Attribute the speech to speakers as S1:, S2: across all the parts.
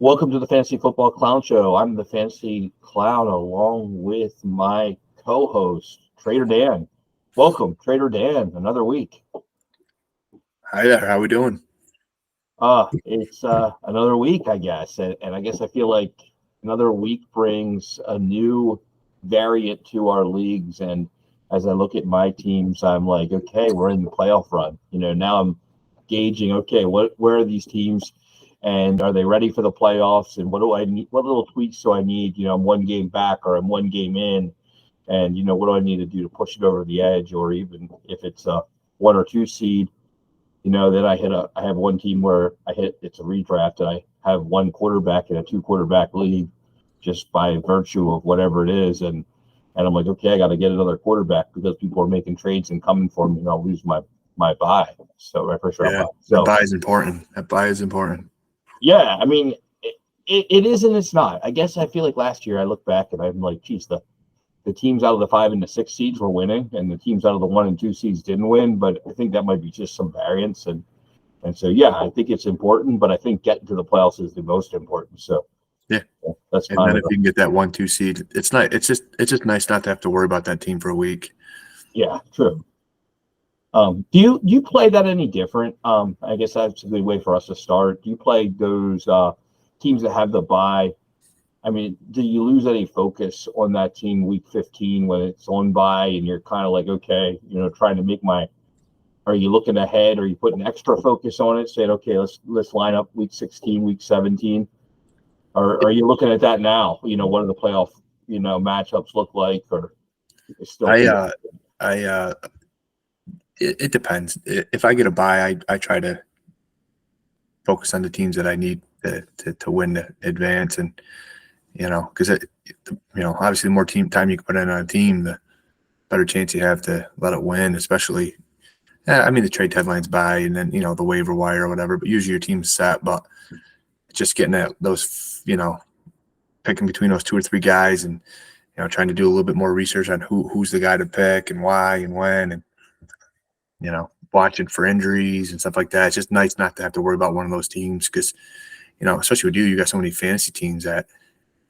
S1: Welcome to the Fantasy Football Clown Show. I'm the Fantasy Clown along with my co-host, Trader Dan. Welcome, Trader Dan, another week.
S2: Hi there, how we doing?
S1: It's another week, I guess. And I guess I feel like another week brings a new variant to our leagues. And as I look at my teams, I'm like, okay, we're in the playoff run. Now I'm gauging, okay, where are these teams? And are they ready for the playoffs? And what do I need? What little tweaks do I need? I'm one game back or I'm one game in. And, what do I need to do to push it over the edge? Or even if it's a 1 or 2 seed, then I have one team where it's a redraft and I have one quarterback in a 2 quarterback league just by virtue of whatever it is. And I'm like, okay, I got to get another quarterback because people are making trades and coming for me and I'll lose my buy. So my first round
S2: buy.
S1: So
S2: that buy is important. That buy is important.
S1: Yeah, I mean, it is and it's not. I guess I feel like last year I look back and I'm like, geez, the teams out of the 5 and the 6 seeds were winning, and the teams out of the 1 and 2 seeds didn't win. But I think that might be just some variance, and so yeah, I think it's important. But I think getting to the playoffs is the most important. So
S2: yeah,
S1: that's
S2: and then if you can get that 1-2 seed, it's not. It's just nice not to have to worry about that team for a week.
S1: Yeah, true. Do you play that any different? I guess that's a good way for us to start. Do you play those teams that have the bye? I mean, do you lose any focus on that team week 15 when it's on bye and you're kind of like, okay, trying to make are you looking ahead? Are you putting extra focus on it, saying, okay, let's line up week 16, week 17? Or are you looking at that now? What do the playoff, matchups look like? Or still
S2: It depends. If I get a bye, I try to focus on the teams that I need to win the advance, and because obviously the more time you can put in on a team, the better chance you have to let it win. Especially, the trade deadline's by, and then the waiver wire or whatever. But usually your team's set. But just getting at those, picking between those 2 or 3 guys, and trying to do a little bit more research on who's the guy to pick and why and when, and watching for injuries and stuff like that. It's just nice not to have to worry about one of those teams because, especially with you got so many fantasy teams that,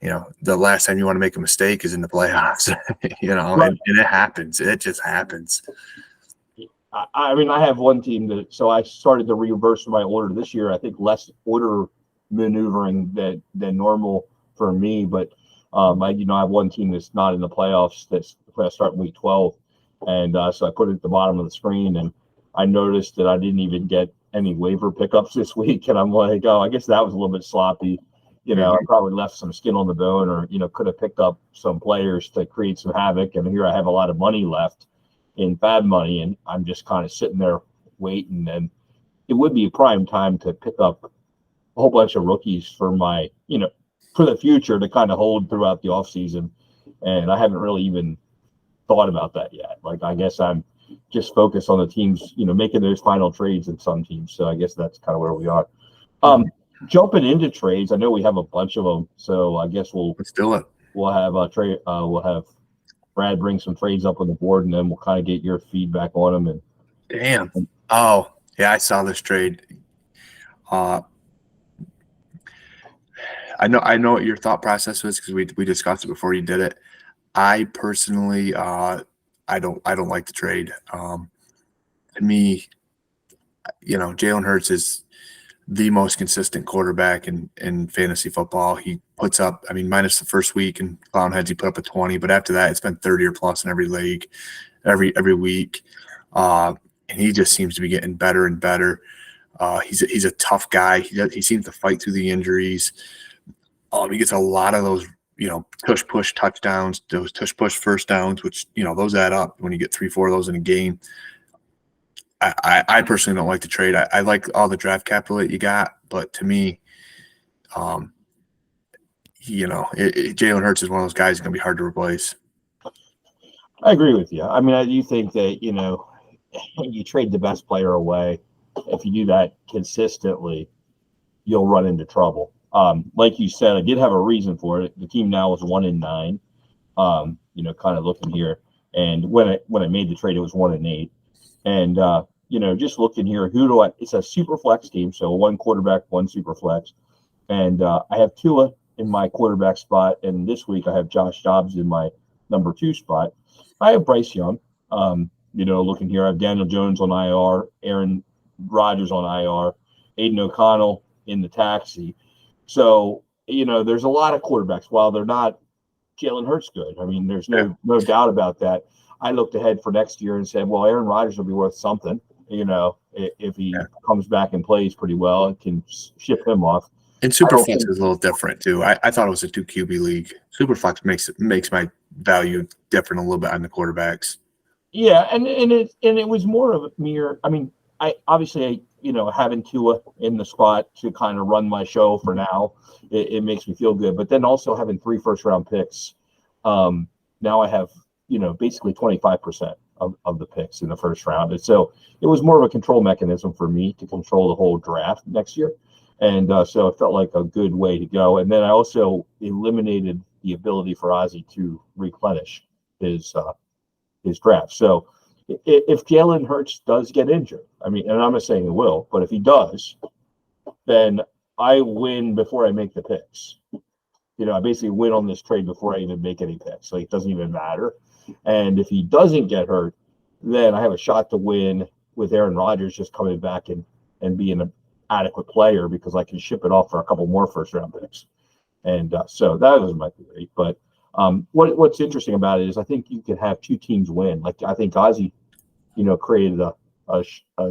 S2: the last time you want to make a mistake is in the playoffs, right. and it happens. It just happens.
S1: I mean, I have one team so I started to reverse my order this year. I think less order maneuvering than normal for me, but I have one team that's not in the playoffs that's starting week 12. And so I put it at the bottom of the screen, and I noticed that I didn't even get any waiver pickups this week. And I'm like, oh, I guess that was a little bit sloppy. I probably left some skin on the bone, or, could have picked up some players to create some havoc. And here I have a lot of money left in bad money, and I'm just kind of sitting there waiting. And it would be a prime time to pick up a whole bunch of rookies for my, for the future to kind of hold throughout the offseason. And I haven't really even thought about that yet. Like, I guess I'm just focused on the teams, making those final trades in some teams. So I guess that's kind of where we are. Jumping into trades, I know we have a bunch of them, so I guess
S2: let's do it.
S1: We'll have we'll have Brad bring some trades up on the board, and then we'll kind of get your feedback on them. And
S2: damn, oh yeah, I saw this trade. I know what your thought process was because we discussed it before you did it. I personally, I don't like the trade. To me, Jalen Hurts is the most consistent quarterback in fantasy football. He puts up, minus the first week in Clownheads, he put up a 20, but after that, it's been 30 or plus in every league, every week. And he just seems to be getting better and better. He's a tough guy. He seems to fight through the injuries. He gets a lot of those, tush push touchdowns, those tush push first downs, which, those add up when you get 3-4 of those in a game. I personally don't like the trade. I like all the draft capital that you got, but to me, Jalen Hurts is one of those guys that's going to be hard to replace.
S1: I agree with you. I mean, I do think that, you trade the best player away. If you do that consistently, you'll run into trouble. Like you said, I did have a reason for it. The team now is 1-9. Kind of looking here, and when I made the trade, it was 1-8. And just looking here, it's a super flex team, so 1 quarterback, 1 super flex. And I have Tua in my quarterback spot, and this week I have Josh Dobbs in my number 2 spot. I have Bryce Young. Looking here, I have Daniel Jones on IR, Aaron Rodgers on IR, Aiden O'Connell in the taxi. So, there's a lot of quarterbacks. While they're not Jalen Hurts good, I mean, there's no doubt about that. I looked ahead for next year and said, well, Aaron Rodgers will be worth something, if he comes back and plays pretty well and can ship him off.
S2: And Superflex is a little different too. I thought it was a 2 QB league. Superflex makes my value different a little bit on the quarterbacks.
S1: Yeah, and it was more of a mere. I mean, I obviously having Tua in the spot to kind of run my show for now, it makes me feel good. But then also having 3 first-round picks, now I have basically 25% of the picks in the first round, and so it was more of a control mechanism for me to control the whole draft next year. And so it felt like a good way to go. And then I also eliminated the ability for Ozzie to replenish his draft. So if Jalen Hurts does get injured, I mean, and I'm not saying he will, but if he does, then I win before I make the picks. I basically win on this trade before I even make any picks. Like, it doesn't even matter. And if he doesn't get hurt, then I have a shot to win with Aaron Rodgers just coming back and being an adequate player, because I can ship it off for a couple more first-round picks. And so that was my theory. But what's interesting about it is I think you could have 2 teams win. Like, I think Ozzie, created a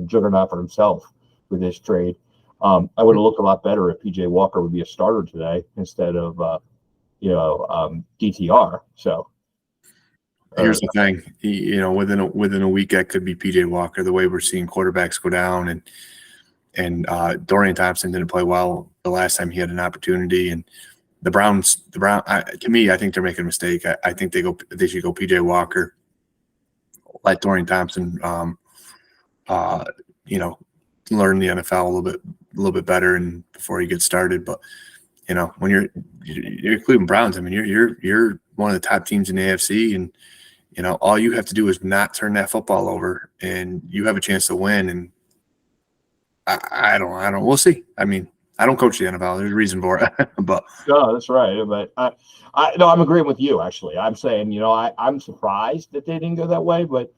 S1: juggernaut for himself with this trade. I would have looked a lot better if PJ Walker would be a starter today instead of DTR. So
S2: here's the thing, within a week that could be PJ Walker. The way we're seeing quarterbacks go down, and Dorian Thompson didn't play well the last time he had an opportunity, and the Browns. To me, I think they're making a mistake. I think they should go PJ Walker, let Dorian Thompson, learn the NFL a little bit better, and before he gets started. But when you're Cleveland Browns, I mean, you're one of the top teams in the AFC, and all you have to do is not turn that football over, and you have a chance to win. And I don't. We'll see. I mean, I don't coach the NFL. There's a reason for it, but
S1: no, that's right. But I'm agreeing with you. Actually, I'm saying, I'm surprised that they didn't go that way, but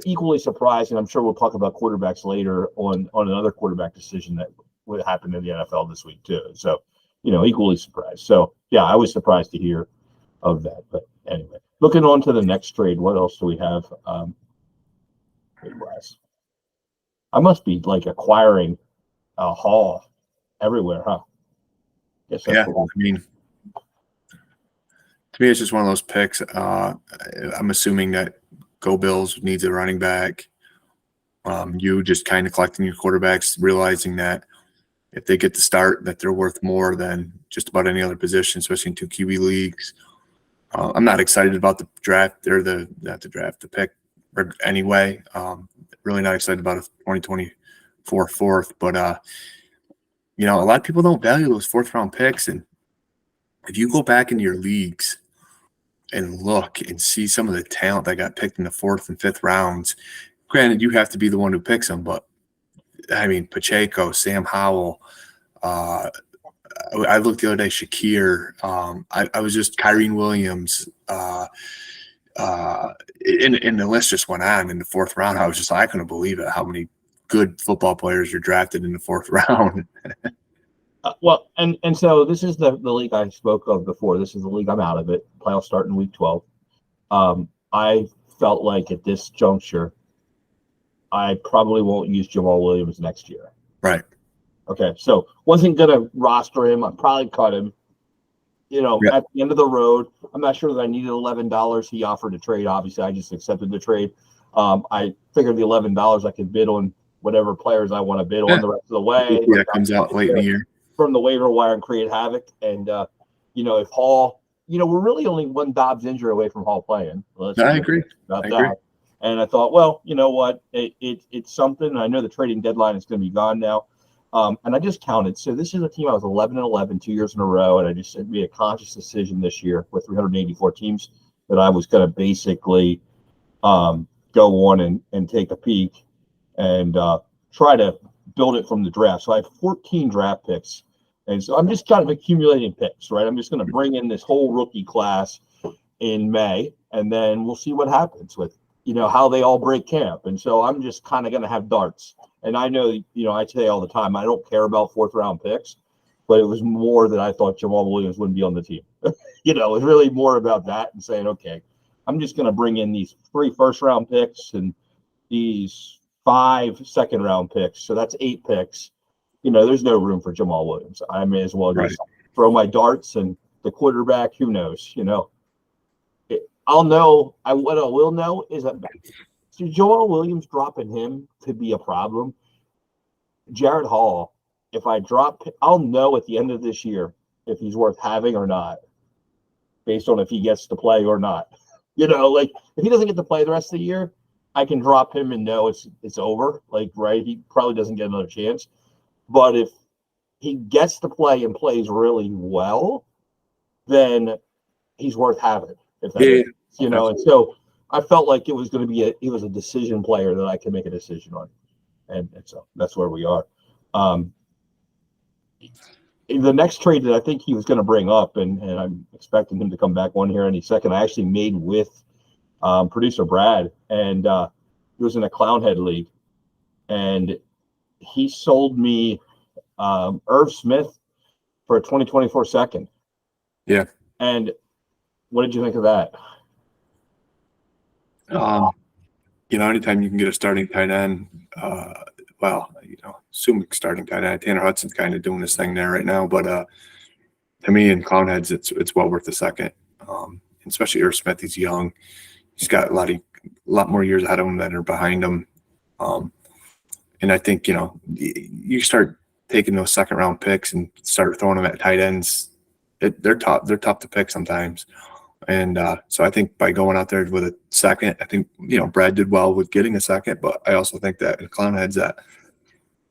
S1: equally surprised, and I'm sure we'll talk about quarterbacks later on another quarterback decision that would happen in the NFL this week too. So, equally surprised. So, yeah, I was surprised to hear of that. But anyway, looking on to the next trade, what else do we have? I must be like acquiring a Hall everywhere, huh?
S2: Guess that's cool. I mean, to me, it's just one of those picks. I'm assuming that Go Bills needs a running back. You just kind of collecting your quarterbacks, realizing that if they get the start, that they're worth more than just about any other position, especially in 2 QB leagues. I'm not excited about the draft or the pick anyway. Really not excited about a 2024 fourth, but a lot of people don't value those 4th-round picks. And if you go back into your leagues and look and see some of the talent that got picked in the 4th and 5th rounds, granted, you have to be the one who picks them, but I mean, Pacheco, Sam Howell, I looked the other day, Shakir, I was just Kyrene Williams, and the list just went on in the 4th round. I was just I couldn't believe it, how many good football players are drafted in the 4th round.
S1: Well, and so this is the league I spoke of before. This is the league I'm out of it. Playoffs start in week 12. I felt like at this juncture, I probably won't use Jamal Williams next year.
S2: Right.
S1: Okay, so wasn't going to roster him. I'd probably cut him. At the end of the road, I'm not sure that I needed $11. He offered a trade. Obviously, I just accepted the trade. I figured the $11 I could bid on whatever players I want to bid on the rest of the way.
S2: Yeah, it comes out late in the year.
S1: From the waiver wire and create havoc. And, if Hall, we're really only one Dobbs injury away from Hall playing.
S2: I agree.
S1: About that. And I thought, well, you know what? It's something. I know the trading deadline is going to be gone now. And I just counted. So this is a team I was 11-11 2 years in a row. And I just made a conscious decision this year with 384 teams that I was going to basically go on and take a peek and try to build it from the draft. So I have 14 draft picks And so I'm just kind of accumulating picks, right? I'm just going to bring in this whole rookie class in May, and then we'll see what happens with, how they all break camp. And so I'm just kind of going to have darts. And I know, I say all the time, I don't care about fourth round picks, but it was more that I thought Jamal Williams wouldn't be on the team. It was really more about that and saying, okay, I'm just going to bring in these 3 first round picks and these 5 second round picks. So that's 8 picks. There's no room for Jamal Williams. I may as well just throw my darts, and the quarterback, who knows, I'll know. What I will know is that Jamal Williams, dropping him could be a problem. Jared Hall, if I drop, I'll know at the end of this year if he's worth having or not, based on if he gets to play or not. If he doesn't get to play the rest of the year, I can drop him and know it's over. He probably doesn't get another chance. But if he gets to play and plays really well, then he's worth having. If that makes sense, and so I felt like it was going to be he was a decision player that I can make a decision on, and so that's where we are. The next trade that I think he was going to bring up, and I'm expecting him to come back on here any second, I actually made with producer Brad, and he was in a Clownhead league, and he sold me Irv Smith for a 2024 second.
S2: Yeah.
S1: And what did you think of that?
S2: Anytime you can get a starting tight end, assuming starting tight end, Tanner Hudson's kind of doing this thing there right now. But to me, in Clownheads, it's well worth a second. Especially Irv Smith, he's young. He's got a lot more years ahead of him than are behind him. And I think, you start taking those second round picks and start throwing them at tight ends. They're tough to pick sometimes. And so I think by going out there with a second, I think, Brad did well with getting a second, but I also think that in Clownheads that,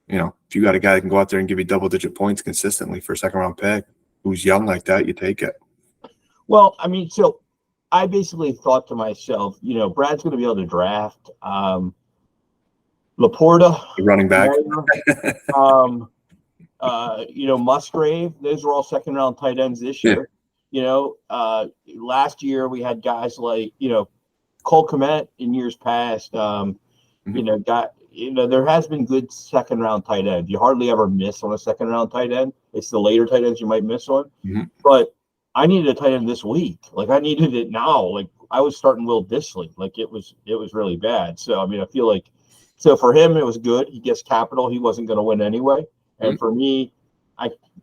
S2: if you got a guy that can go out there and give you double-digit points consistently for a second-round pick who's young like that, you take it.
S1: Well, so I basically thought to myself, Brad's going to be able to draft Laporta,
S2: the running back,
S1: Musgrave. Those are all second-round tight ends this year. Last year we had guys like, Cole Kmet in years past. There has been good second-round tight ends. You hardly ever miss on a second-round tight end. It's the later tight ends you might miss on. Mm-hmm. But I needed a tight end this week. I needed it now. I was starting Will Dissly. It was really bad. So, I feel like, so for him, it was good. He gets capital. He wasn't going to win anyway. And for me,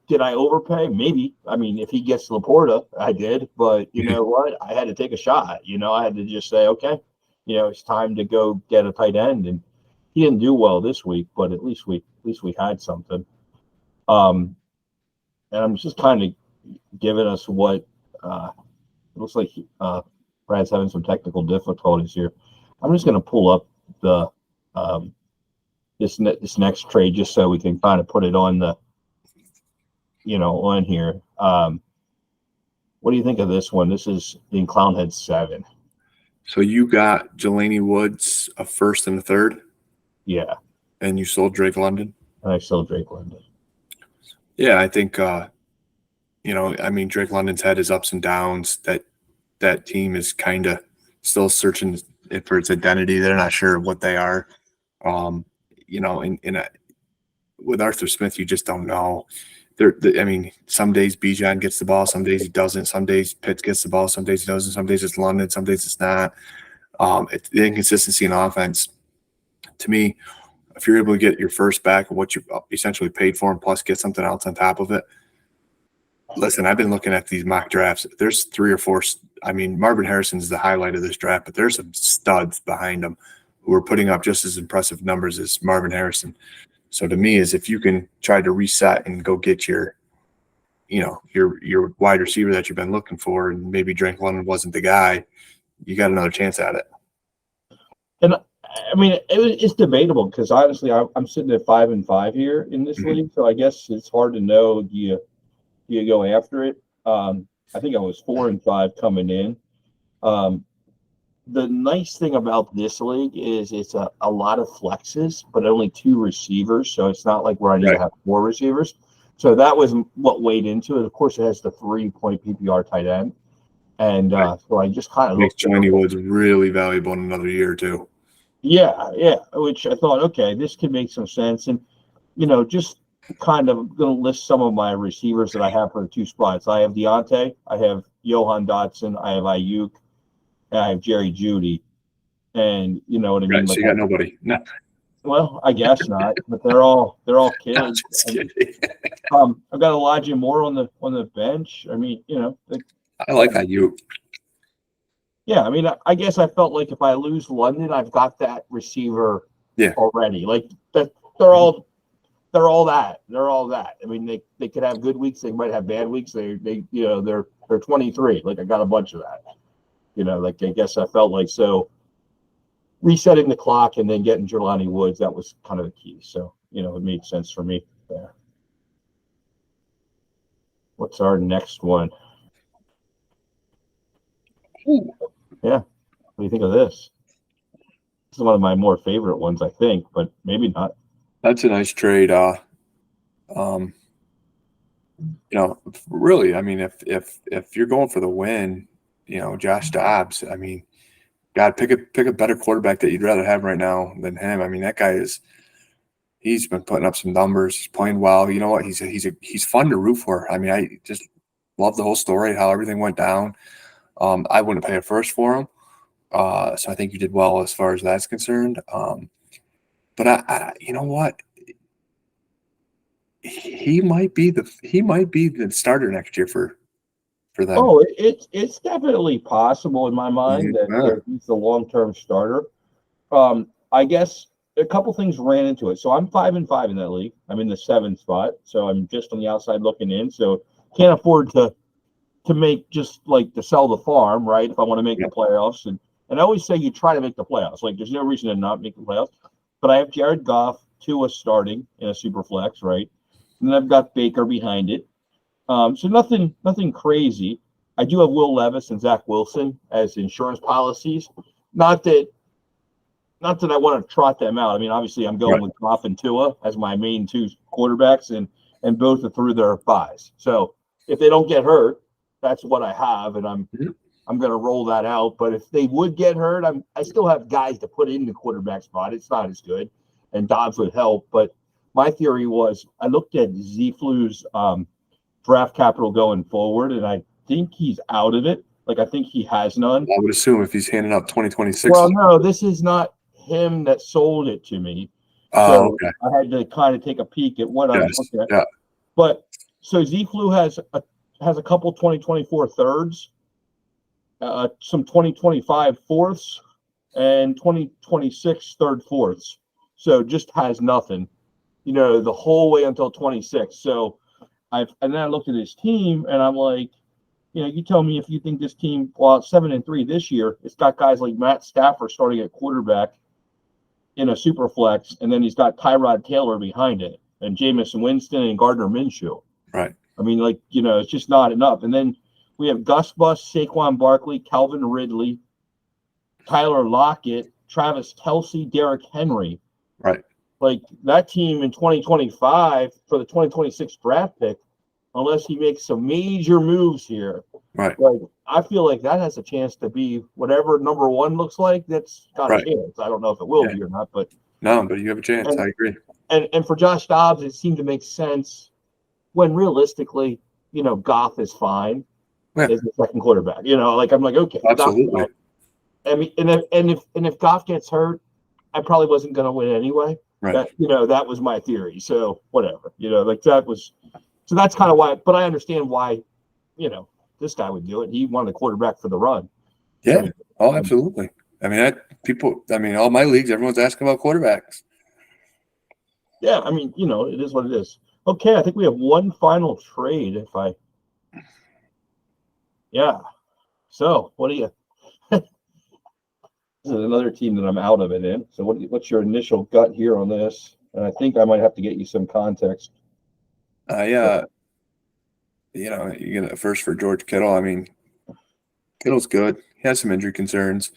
S1: did I overpay? Maybe. If he gets Laporta, I did. But you know what? I had to take a shot. I had to just say, okay, it's time to go get a tight end. And he didn't do well this week, but at least we had something. And I'm just kind of giving us what it looks like. Brad's having some technical difficulties here. I'm just going to pull up the this next trade just so we can kind of put it on the on here. What do you think of this one? This is in Clownhead 7.
S2: So you got Jelani Woods, a first and a third?
S1: Yeah.
S2: And you sold Drake London?
S1: I sold Drake London.
S2: Yeah, I think, Drake London's had his ups and downs. That team is kind of still searching for its identity. They're not sure what they are. With Arthur Smith, you just don't know. Some days Bijan gets the ball, some days he doesn't. Some days Pitts gets the ball, some days he doesn't. Some days it's London, some days it's not. It's the inconsistency in offense. To me, if you're able to get your first back of what you essentially paid for and plus get something else on top of it. Listen, I've been looking at these mock drafts. There's 3 or 4. Marvin Harrison's the highlight of this draft, but there's some studs behind him who are putting up just as impressive numbers as Marvin Harrison. So to me, is if you can try to reset and go get your wide receiver that you've been looking for, and maybe Drake London wasn't the guy, you got another chance at it.
S1: And it's debatable because honestly, I'm sitting at 5-5 here in this league, so I guess it's hard to know. Do you go after it? I think I was 4-5 coming in. The nice thing about this league is it's a lot of flexes, but only 2 receivers. So it's not like where I need to have 4 receivers. So that was what weighed into it. Of course, it has the 3-point PPR tight end. And so I just kind of
S2: Makes
S1: looked at
S2: Jelani Woods really valuable in another year or two.
S1: yeah, which I thought, okay, this could make some sense. And, just kind of going to list some of my receivers that I have for the 2 spots. I have Deontay, I have Johan Dotson, I have Ayuk, and I have Jerry Jeudy. And you know what I mean?
S2: Right, so you got nobody. No,
S1: Well, I guess not, but they're all kids.
S2: just
S1: And,
S2: kidding.
S1: I've got Elijah Moore on the bench. I mean,
S2: I like IU.
S1: yeah. I mean, I guess I felt like if I lose London, I've got that receiver already. Like that, they're all that. They're all that. I mean, they could have good weeks. They might have bad weeks. They're 23. Like I got a bunch of that. Like I guess I felt like so. Resetting the clock and then getting Jelani Woods, that was kind of the key. So, it made sense for me there. What's our next one? Ooh. Yeah. What do you think of this? This is one of my more favorite ones, I think, but maybe not.
S2: That's a nice trade. Really, I mean, if you're going for the win, Josh Dobbs, I mean, God, pick a better quarterback that you'd rather have right now than him. I mean, that guy he's been putting up some numbers. He's playing well. You know what? He's fun to root for. I mean, I just love the whole story, how everything went down. I wouldn't pay a first for him. So I think you did well as far as that's concerned. But I you know what? He might be the starter next year for them.
S1: Oh, it's definitely possible in my mind that he's the long-term starter. I guess a couple things ran into it. So I'm 5-5 in that league. I'm in the 7th spot, so I'm just on the outside looking in. So can't afford to make just like to sell the farm, right? If I want to make the playoffs, and I always say you try to make the playoffs. Like there's no reason to not make the playoffs. But I have Jared Goff, Tua starting in a super flex, right? And then I've got Baker behind it. So nothing crazy. I do have Will Levis and Zach Wilson as insurance policies. Not that I want to trot them out. I mean, obviously, I'm going with Goff and Tua as my main 2 quarterbacks, and both are through their buys. So if they don't get hurt, that's what I have, and I'm going to roll that out. But if they would get hurt, I still have guys to put in the quarterback spot. It's not as good, and Dobbs would help. But my theory was I looked at Z-Flu's draft capital going forward, and I think he's out of it. Like I think he has none.
S2: I would assume if he's handing out 2026.
S1: Well, no, this is not him that sold it to me.
S2: Oh, okay.
S1: I had to kind of take a peek at what I was looking at.
S2: Yeah.
S1: But so Z-Flu has a couple 2024 thirds, some 2025 fourths, and 2026 third fourths. So just has nothing, the whole way until 26. So and then I looked at his team and I'm like, you tell me if you think this team, well, 7-3 this year, it's got guys like Matt Stafford starting at quarterback in a super flex, and then he's got Tyrod Taylor behind it, and Jameis Winston and Gardner Minshew.
S2: Right.
S1: I mean, it's just not enough. And then we have Gus Bus, Saquon Barkley, Calvin Ridley, Tyler Lockett, Travis Kelce, Derrick Henry.
S2: Right.
S1: Like that team in 2025 for the 2026 draft pick, unless he makes some major moves here.
S2: Right.
S1: Like I feel like that has a chance to be whatever number 1 looks like. That's got a chance. I don't know if it will be or not, but
S2: you have a chance. I agree.
S1: And for Josh Dobbs, it seemed to make sense when realistically, Goff is fine as the second quarterback. I'm like, okay,
S2: absolutely.
S1: I mean, and if Goff gets hurt, I probably wasn't going to win anyway.
S2: Right.
S1: That was my theory. So whatever, that was. So that's kind of why, but I understand why, this guy would do it. He wanted a quarterback for the run.
S2: Yeah. Oh, absolutely. I mean, all my leagues, everyone's asking about quarterbacks.
S1: Yeah. I mean, it is what it is. Okay. I think we have one final trade. Yeah. So what do you, this is another team that I'm out of it in. So what's your initial gut here on this? And I think I might have to get you some context.
S2: You get a first for George Kittle. I mean, Kittle's good. He has some injury concerns.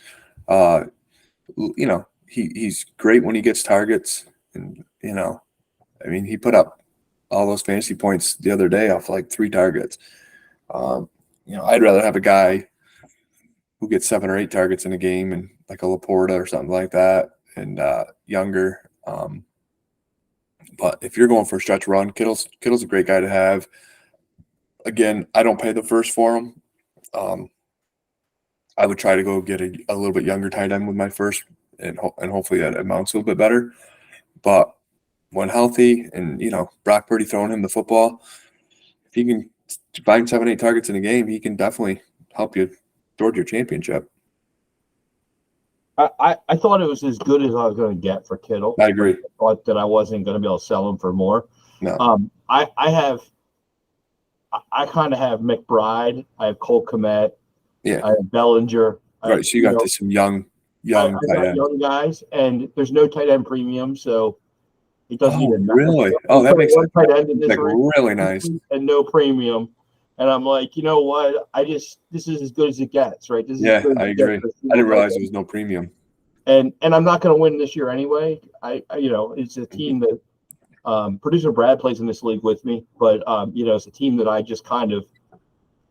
S2: He's great when he gets targets, and he put up all those fantasy points the other day off like 3 targets. I'd rather have a guy who gets 7 or 8 targets in a game and like a Laporta or something like that, and younger. But if you're going for a stretch run, Kittle's a great guy to have. Again, I don't pay the first for him. I would try to go get a little bit younger tight end with my first, and hopefully that amounts a little bit better. But when healthy, and Brock Purdy throwing him the football, if he can find 7, 8 targets in a game, he can definitely help you toward your championship.
S1: I thought it was as good as I was going to get for Kittle.
S2: I agree.
S1: I thought that I wasn't going to be able to sell him for more.
S2: No.
S1: I kind of have McBride. I have Cole Kmet.
S2: Yeah.
S1: I have Bellinger.
S2: Right. So you got some young
S1: I
S2: tight
S1: got
S2: ends.
S1: young guys, and there's no tight end premium, so it doesn't even matter.
S2: Really? Oh, that makes sense.
S1: Tight end in this
S2: really nice.
S1: And no premium. And I'm like, you know what? this is as good as it gets, right? This is
S2: I agree. I didn't realize there was no premium.
S1: And I'm not going to win this year anyway. It's a team that producer Brad plays in this league with me, but it's a team that I just kind of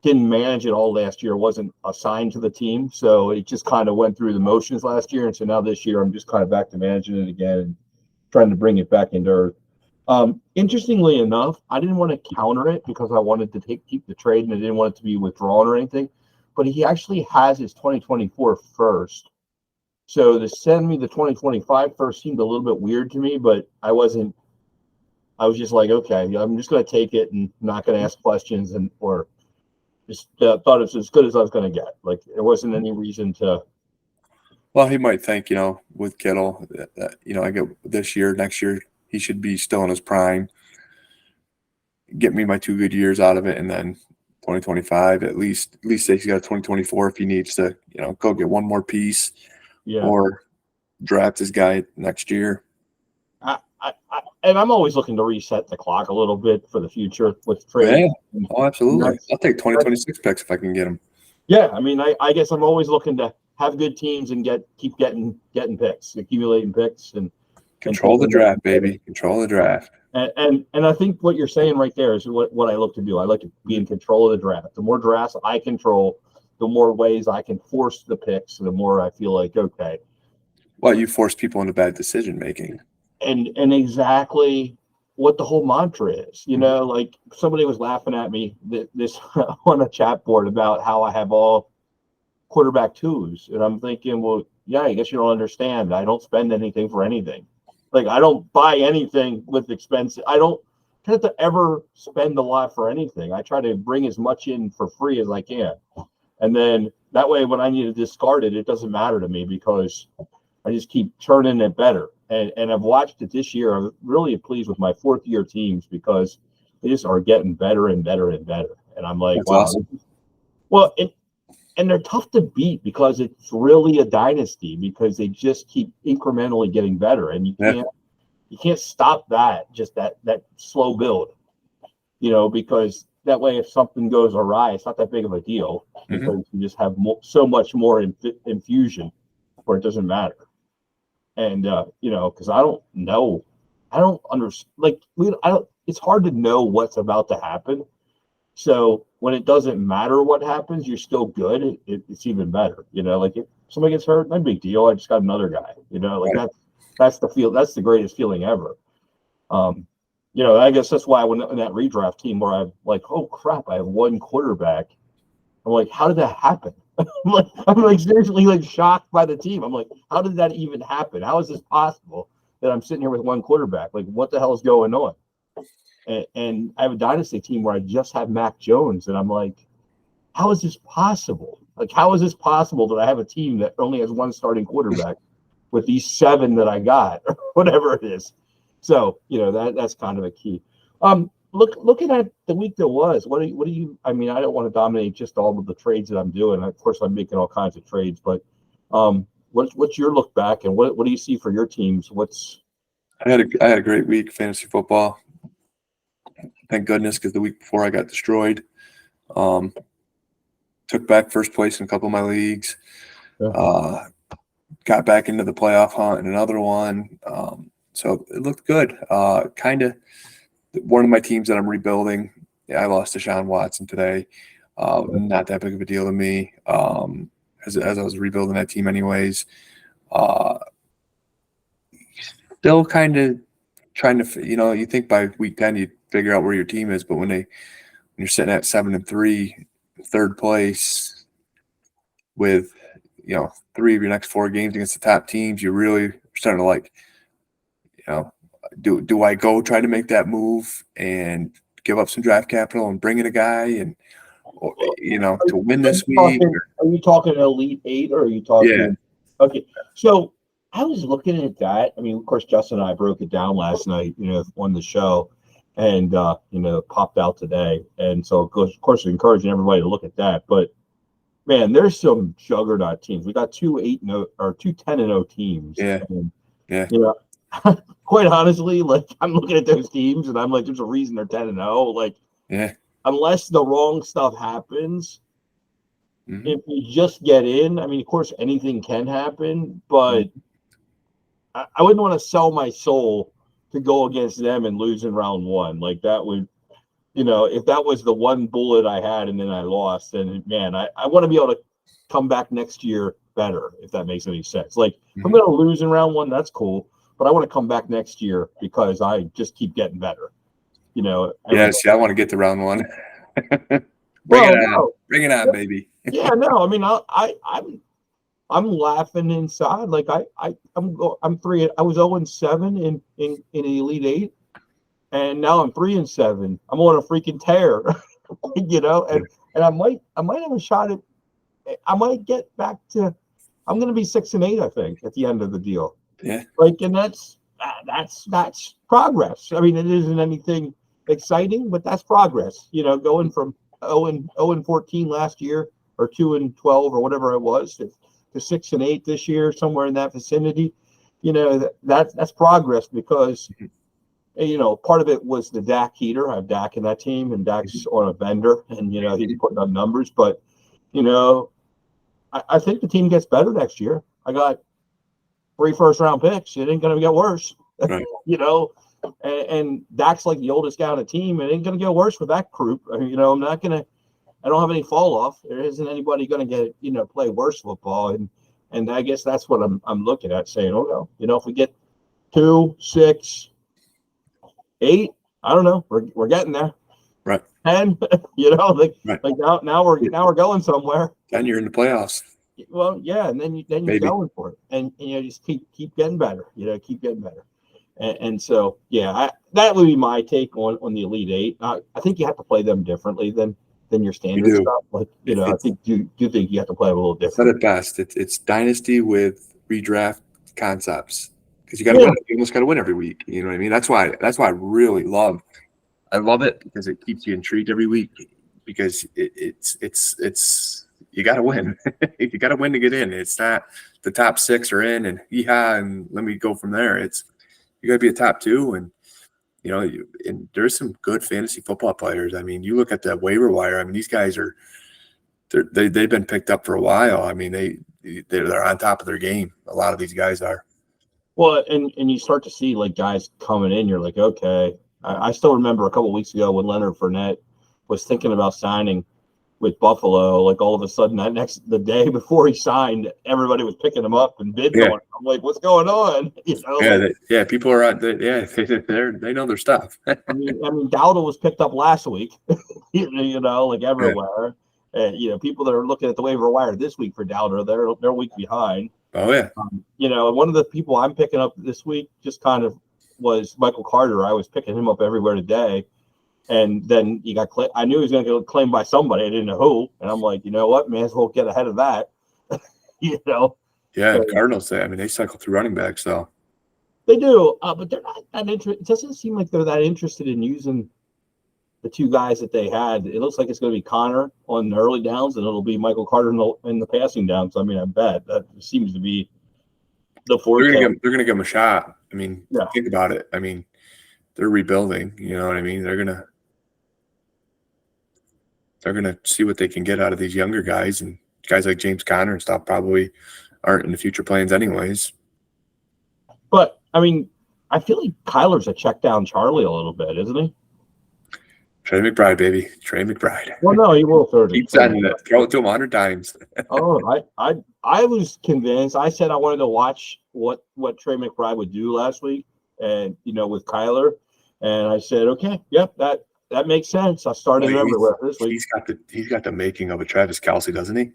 S1: didn't manage it all last year. Wasn't assigned to the team, so it just kind of went through the motions last year. And so now this year, I'm just kind of back to managing it again and trying to bring it back into earth. Interestingly enough, I didn't want to counter it because I wanted to keep the trade and I didn't want it to be withdrawn or anything. But he actually has his 2024 first. So to send me the 2025 first seemed a little bit weird to me, but I was just like, okay, I'm just going to take it and not going to ask questions or just thought it was as good as I was going to get. Like there wasn't any reason to.
S2: Well, he might think, with Kittle that I get this year, next year, he should be still in his prime. Get me my 2 good years out of it, and then 2025 at least he's got a 2024 if he needs to, go get one more piece, or draft his guy next year.
S1: And I'm always looking to reset the clock a little bit for the future with trade.
S2: Yeah. Oh, absolutely. I'll take 2026 picks if I can get them.
S1: Yeah, I mean, I guess I'm always looking to have good teams and keep getting picks, accumulating picks, and
S2: control the draft, baby. Control the draft.
S1: And I think what you're saying right there is what I look to do. I like to be in control of the draft. The more drafts I control, the more ways I can force the picks, the more I feel like, okay.
S2: Well, you force people into bad decision making.
S1: And exactly what the whole mantra is, like somebody was laughing at me this on a chat board about how I have all quarterback 2s. And I'm thinking, well, yeah, I guess you don't understand. I don't spend anything for anything. Like I don't buy anything with expensive. I don't tend to ever spend a lot for anything. I try to bring as much in for free as I can. And then that way, when I need to discard it, it doesn't matter to me because I just keep turning it better. And I've watched it this year. I'm really pleased with my 4th-year teams because they just are getting better and better and better. And I'm like,
S2: that's
S1: wow.
S2: Awesome.
S1: Well, and they're tough to beat because it's really a dynasty because they just keep incrementally getting better. And you can't stop that slow build, because that way if something goes awry, it's not that big of a deal because you just have so much more infusion where it doesn't matter. And because I don't understand. It's hard to know what's about to happen. So when it doesn't matter what happens, you're still good. It's even better. Like if somebody gets hurt, no big deal. I just got another guy.
S2: Right.
S1: That's the greatest feeling ever. I guess that's why when in that redraft team where I'm like, oh crap, I have one quarterback. I'm like, how did that happen? I'm seriously shocked by the team. I'm like, how did that even happen? How is this possible that I'm sitting here with one quarterback? Like, what the hell is going on? And I have a dynasty team where I just have Mac Jones, and I'm like, how is this possible? Like, how is this possible that I have a team that only has one starting quarterback with these 7 that I got, or whatever it is? So, that's kind of a key. Looking at the week that was, what do you? I mean, I don't want to dominate just all of the trades that I'm doing. Of course, I'm making all kinds of trades, but what's your look back and what do you see for your teams?
S2: I had a great week fantasy football. Thank goodness, because the week before I got destroyed. Took back first place in a couple of my leagues. Got back into the playoff hunt in another one. So it looked good. Kind of one of my teams that I'm rebuilding. Yeah, I lost to Deshaun Watson today. Not that big of a deal to me. As I was rebuilding that team, anyways. Still kind of trying to, you think by week 10 you figure out where your team is, but when you're sitting at 7-3, third place with 3 of your next 4 games against the top teams, you really are starting to like, do I go try to make that move and give up some draft capital and bring in a guy and to win this week?
S1: Are you talking Elite Eight or are you talking? Okay, so I was looking at that. I mean, of course, Justin and I broke it down last night, on the show, and popped out today. And so, of course, encouraging everybody to look at that. But man, there's some juggernaut teams. We got 2-8-0 or 2-10-0 teams.
S2: Yeah,
S1: and,
S2: yeah.
S1: Quite honestly, like I'm looking at those teams and I'm like, there's a reason they're 10-0. Like,
S2: yeah.
S1: Unless the wrong stuff happens, if you just get in, I mean, of course, anything can happen, but I wouldn't want to sell my soul to go against them and lose in round 1. Like that would, if that was the one bullet I had and then I lost, then man, I want to be able to come back next year better, if that makes any sense. Like if I'm going to lose in round 1, that's cool, but I want to come back next year because I just keep getting better.
S2: I want to get to round 1. Bring it on, baby.
S1: Yeah, no, I mean, I'm laughing inside. Like I'm 3. I was 0-7 in Elite 8, and now I'm 3-7. I'm on a freaking tear, and I might have a shot at. I might get back to. I'm going to be 6-8, I think, at the end of the deal.
S2: Yeah,
S1: and that's progress. I mean, it isn't anything exciting, but that's progress. Going from 0-14 last year or 2-12 or whatever it was to 6-8 this year, somewhere in that vicinity. That's progress because part of it was the Dak heater. I have Dak in that team, and Dak's on a bender, and he's putting up numbers. But I think the team gets better next year. I got 3 first-round picks. It ain't gonna get worse.
S2: Right.
S1: And Dak's like the oldest guy on the team. It ain't going to get worse with that group. I mean, I'm not going to – I don't have any fall off. There isn't anybody going to get, play worse football. And I guess that's what I'm looking at, saying, oh, no. If we get 2, 6, 8, I don't know. We're getting there.
S2: Right.
S1: 10, like now we're going somewhere.
S2: And you're in the playoffs.
S1: Well, yeah, and then you're going for it. And just keep getting better. Keep getting better. And so, yeah, that would be my take on the Elite 8. I think you have to play them differently than your standard stuff. Like, I think you think you have to play them a little different.
S2: Said it best. It's dynasty with redraft concepts because you got to win. You almost got to win every week. You know what I mean? That's why I really love. I love it because it keeps you intrigued every week because it's you got to win. You got to win to get in. It's not the top 6 are in and and let me go from there. You got to be a top 2, and and there's some good fantasy football players. I mean, you look at the waiver wire. I mean, these guys they've been picked up for a while. I mean, they're on top of their game. A lot of these guys are.
S1: Well, and you start to see like guys coming in. You're like, okay. I still remember a couple of weeks ago when Leonard Fournette was thinking about signing with Buffalo. Like all of a sudden, the day before he signed, everybody was picking him up and bidding on him. I'm like, what's going on?
S2: People are out there. Yeah, they know their stuff.
S1: I mean, Dowdle was picked up last week. Like everywhere. People that are looking at the waiver wire this week for Dowdle, they're a week behind.
S2: Oh yeah.
S1: One of the people I'm picking up this week just kind of was Michael Carter. I was picking him up everywhere today. And then he got I knew he was going to get claimed by somebody. I didn't know who. And I'm like, you know what? May as well get ahead of that.
S2: Yeah, so, Cardinals, they cycle through running backs, so.
S1: They do, but they're not that interested. It doesn't seem like they're that interested in using the 2 guys that they had. It looks like it's going to be Connor on the early downs, and it'll be Michael Carter in the passing downs. I mean, I bet that seems to be the forte.
S2: They're going to give him a shot. I mean, think about it. I mean, they're rebuilding. You know what I mean? They're going to see what they can get out of these younger guys, and guys like James Conner and stuff probably aren't in the future plans anyways.
S1: But, I mean, I feel like Kyler's a check down Charlie a little bit, isn't he?
S2: Trey McBride, baby. Trey McBride.
S1: Well, no, he will throw it.
S2: Keep sending it. Throw it to him 100 times.
S1: Oh, I was convinced. I said I wanted to watch what Trey McBride would do last week, and with Kyler, and I said, okay, yep, that makes sense. I started everywhere this week.
S2: He's got the making of a Travis Kelce, doesn't he?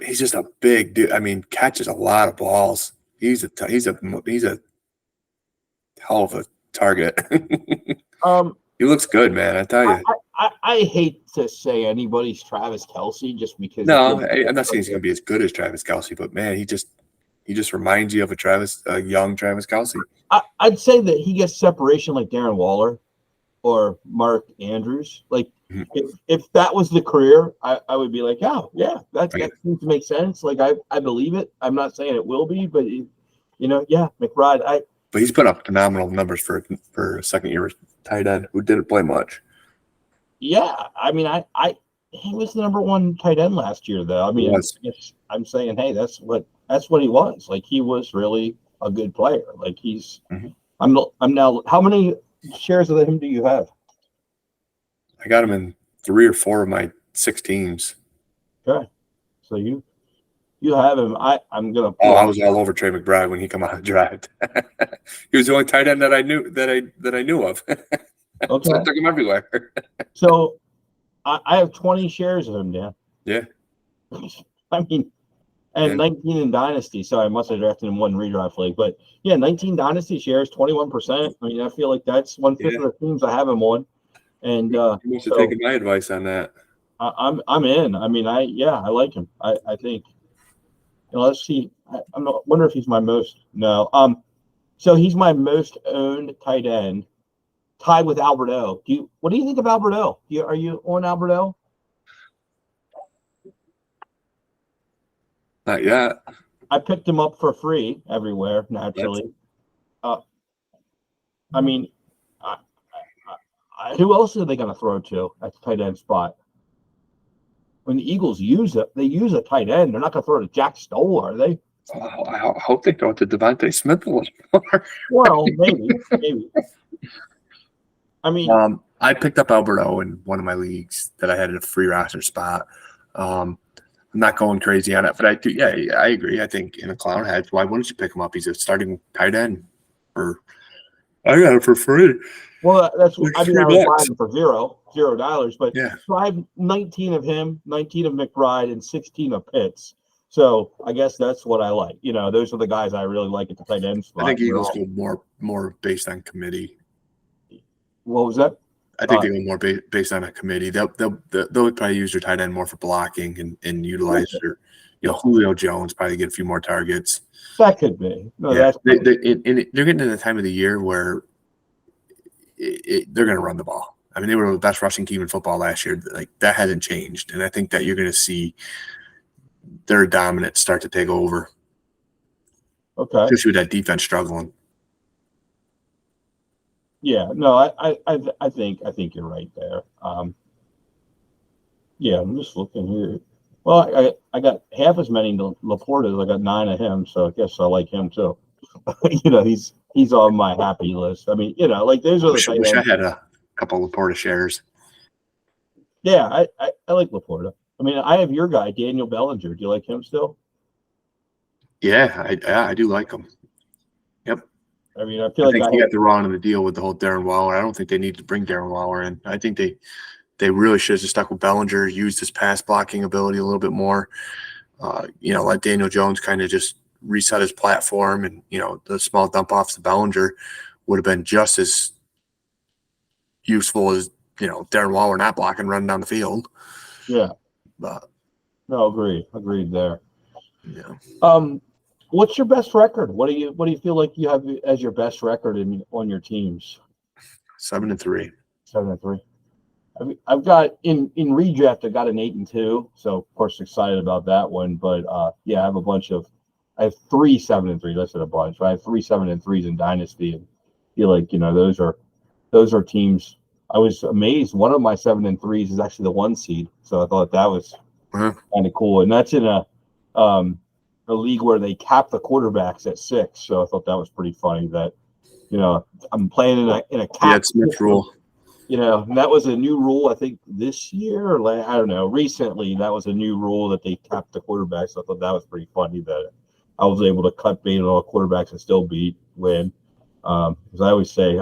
S2: He's just a big dude. I mean, catches a lot of balls. He's a hell of a target. He looks good, man. I tell you.
S1: I hate to say anybody's Travis Kelce just because.
S2: No, I'm not saying he's going to be as good as Travis Kelce, but man, he just reminds you of a young Travis Kelce.
S1: I'd say that he gets separation like Darren Waller or Mark Andrews. Like if that was the career, I would be like, oh yeah, that seems to make sense. Like I believe it. I'm not saying it will be, but McBride.
S2: But he's put up phenomenal numbers for a second year tight end who didn't play much.
S1: Yeah, I mean, he was the number one tight end last year, though. I mean, I'm saying, hey, that's what he was. Like he was really a good player. Like he's. I'm now. How many shares of him do you have?
S2: I got him in 3 or 4 of my 6 teams.
S1: Okay, so you have him. I'm gonna.
S2: I was all over Trey McBride when he come out of the draft. He was the only tight end that I knew of.
S1: Okay.
S2: So I took him everywhere.
S1: So I have 20 shares of him, Dan.
S2: Yeah.
S1: I mean, and 19 in Dynasty. So I must have drafted him one redraft league. But yeah, 19 Dynasty shares, 21%. I mean, I feel like that's 1/5 of the teams I have him on. And
S2: you must have taken my advice on that.
S1: I'm in. I mean, I like him. I think. Let's see. I wonder if he's my most. No. So he's my most owned tight end, tied with Albert O. What do you think of Albert O? Are you on Albert O?
S2: Not yet.
S1: I picked him up for free everywhere, naturally. I mean, who else are they going to throw to at the tight end spot? When the Eagles use it, they use a tight end. They're not going to throw to Jack Stoll, are they?
S2: I hope they throw it to Devontae Smith a little more.
S1: Well, maybe. I mean,
S2: I picked up Alberto in one of my leagues that I had in a free roster spot. I'm not going crazy on it, but I do. Yeah, I agree. I think in a clown head, why wouldn't you pick him up? He's a starting tight end. I got it for free.
S1: Well, that's what I was buying him for $0, but
S2: yeah.
S1: So I have 19 of him, 19 of McBride, and 16 of Pitts. So I guess that's what I like. Those are the guys I really like at the tight end spot.
S2: I think Eagles go more based on committee.
S1: What was that?
S2: I think they go more based on a committee. They'll probably use their tight end more for blocking and utilize their, Julio Jones probably get a few more targets.
S1: That could be. No,
S2: yeah. They're getting to the time of the year where they're going to run the ball. I mean, they were the best rushing team in football last year. Like that hasn't changed, and I think that you're going to see their dominance start to take over.
S1: Okay.
S2: Especially with that defense struggling.
S1: Yeah, no, I think you're right there. Yeah, I'm just looking here. Well, I got half as many Laporta as I got 9 of him, so I guess I like him too. He's on my happy list. I mean, like those are the.
S2: Wish I had a couple Laporta shares.
S1: Yeah, I like Laporta. I mean, I have your guy Daniel Bellinger. Do you like him still?
S2: Yeah, I do like him. Yep.
S1: I mean, I feel like
S2: he got the wrong end of the deal with the whole Darren Waller. I don't think they need to bring Darren Waller in. I think they really should have just stuck with Bellinger, used his pass blocking ability a little bit more. Let Daniel Jones kind of just reset his platform, and the small dump offs to Bellinger would have been just as useful as Darren Waller not blocking, running down the field.
S1: Yeah.
S2: But
S1: no, agreed there.
S2: Yeah.
S1: What's your best record? What do you feel like you have as your best record on your teams?
S2: 7-3.
S1: 7-3. I've got in redraft. I got an 8-2, so of course excited about that one. But I have I have 3 7-3. That's a bunch. But I have 3 7-3s in Dynasty, and feel like those are teams. I was amazed. One of my 7-3s is actually the 1 seed, so I thought that was kind of cool. And that's in a league where they cap the quarterbacks at 6, so I thought that was pretty funny that I'm playing in a
S2: Yeah,
S1: cap
S2: it's Smith
S1: system,
S2: rule.
S1: and that was a new rule, I think this year, or I don't know, recently that was a new rule that they capped the quarterbacks. So I thought that was pretty funny that I was able to cut bait on all quarterbacks and still win. Because I always say,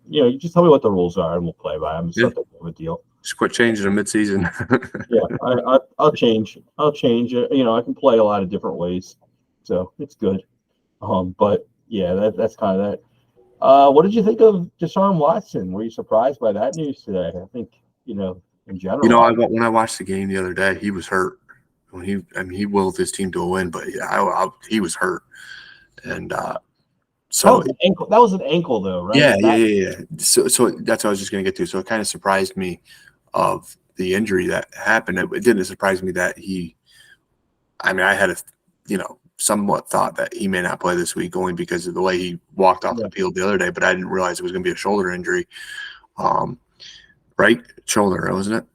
S1: you just tell me what the rules are and we'll play by them. It's not that big of a deal.
S2: Just quit changing them mid-season.
S1: Yeah, I'll change. I can play a lot of different ways, so it's good. But yeah, that's kind of that. What did you think of Deshaun Watson? Were you surprised by that news today? I think in general.
S2: When I watched the game the other day, he was hurt. He willed his team to a win, but yeah, he was hurt, and so
S1: that was an ankle though, right?
S2: Yeah. So that's what I was just going to get to. So it kind of surprised me of the injury that happened. It didn't surprise me that I had somewhat thought that he may not play this week only because of the way he walked off the field the other day, but I didn't realize it was going to be a shoulder injury. Right? Shoulder, wasn't it?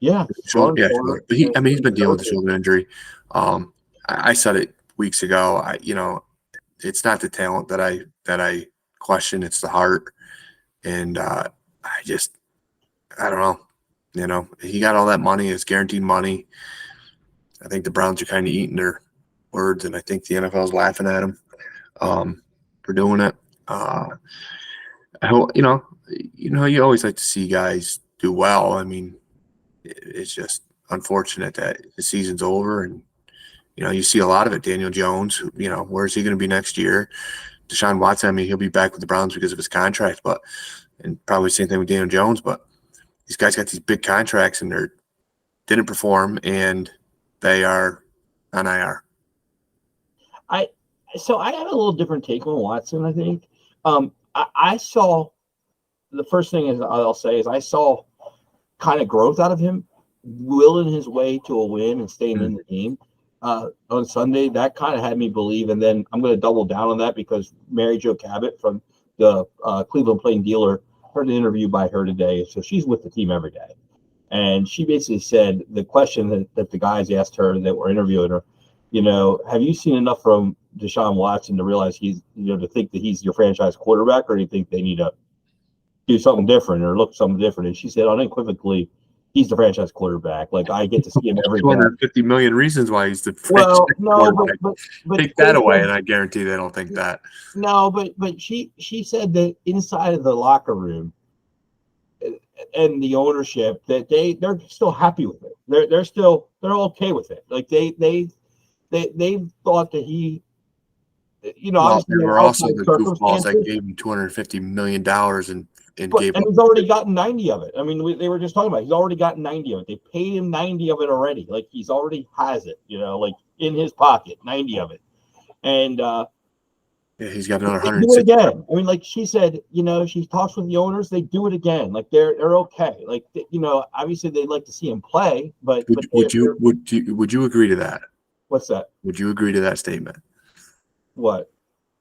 S1: Yeah.
S2: Shoulder. But he's been dealing with the shoulder injury. I said it weeks ago. It's not the talent that I question, it's the heart. And I don't know. He got all that money, it's guaranteed money. I think the Browns are kind of eating their words, and I think the NFL is laughing at him for doing it. You always like to see guys do well. I mean, it's just unfortunate that the season's over, and you see a lot of it. Daniel Jones, where's he going to be next year? Deshaun Watson, he'll be back with the Browns because of his contract, and probably the same thing with Daniel Jones. But these guys got these big contracts, and they didn't perform, and they are on IR.
S1: So I have a little different take on Watson. I think I saw the first thing I'll say is I saw kind of growth out of him, willing his way to a win and staying in the game on Sunday. That kind of had me believe, and then I'm going to double down on that because Mary Jo Cabot from the Cleveland Plain Dealer heard an interview by her today. So she's with the team every day, and she basically said the question that the guys asked her that were interviewing her, have you seen enough from Deshaun Watson to realize he's, to think that he's your franchise quarterback, or do you think they need to do something different or look something different? And she said unequivocally, he's the franchise quarterback. Like, I get to see him every day.
S2: 250 million reasons why he's the franchise quarterback.
S1: But
S2: take that away, and I guarantee they don't think that.
S1: No, but she said that inside of the locker room and the ownership, that they're still happy with it. They're okay with it. Like they thought that he,
S2: there were also the goofballs that gave him $250 million and
S1: he's already gotten 90 of it. I mean, they were just talking about he's already gotten 90 of it. They paid him 90 of it already. Like, he's already has it, like in his pocket, 90 of it. And
S2: he's got another 100.
S1: Do it again. I mean, like she said, she talks with the owners. They do it again. Like, they're okay. Like, obviously they'd like to see him play, but would
S2: you agree to that?
S1: What's that?
S2: Would you agree to that statement?
S1: What?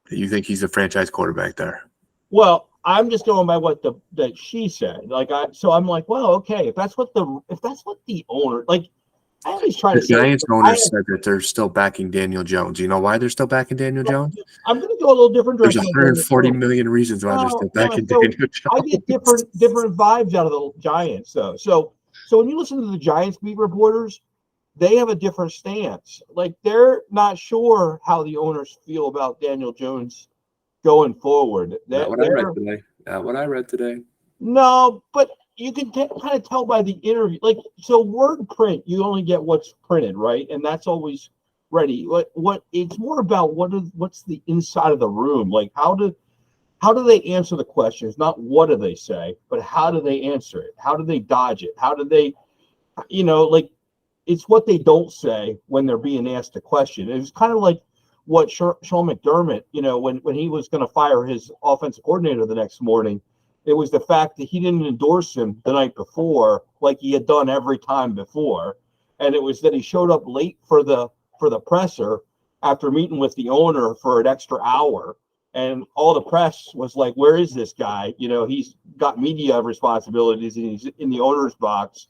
S2: That you think he's a franchise quarterback there?
S1: Well, I'm just going by what that she said. So I'm like, well, okay, if that's what the owner, like, I always try to say.
S2: The Giants owners said that they're still backing Daniel Jones. You know why they're still backing Daniel Jones?
S1: I'm going to go a little different direction.
S2: There's 140 million reasons why they're still backing Daniel Jones.
S1: I get different vibes out of the Giants, though. So when you listen to the Giants beat reporters, they have a different stance. Like, they're not sure how the owners feel about Daniel Jones going forward.
S2: Not what I read today.
S1: No, but you can kind of tell by the interview. Like, so word print, you only get what's printed, right? And that's always ready. What it's more about what's the inside of the room. Like, how do they answer the questions? Not what do they say, but how do they answer it? How do they dodge it? How do they, like, it's what they don't say when they're being asked a question. It was kind of like what Sean McDermott, when he was going to fire his offensive coordinator the next morning, it was the fact that he didn't endorse him the night before like he had done every time before. And it was that he showed up late for the presser after meeting with the owner for an extra hour. And all the press was like, where is this guy? He's got media responsibilities and he's in the owner's box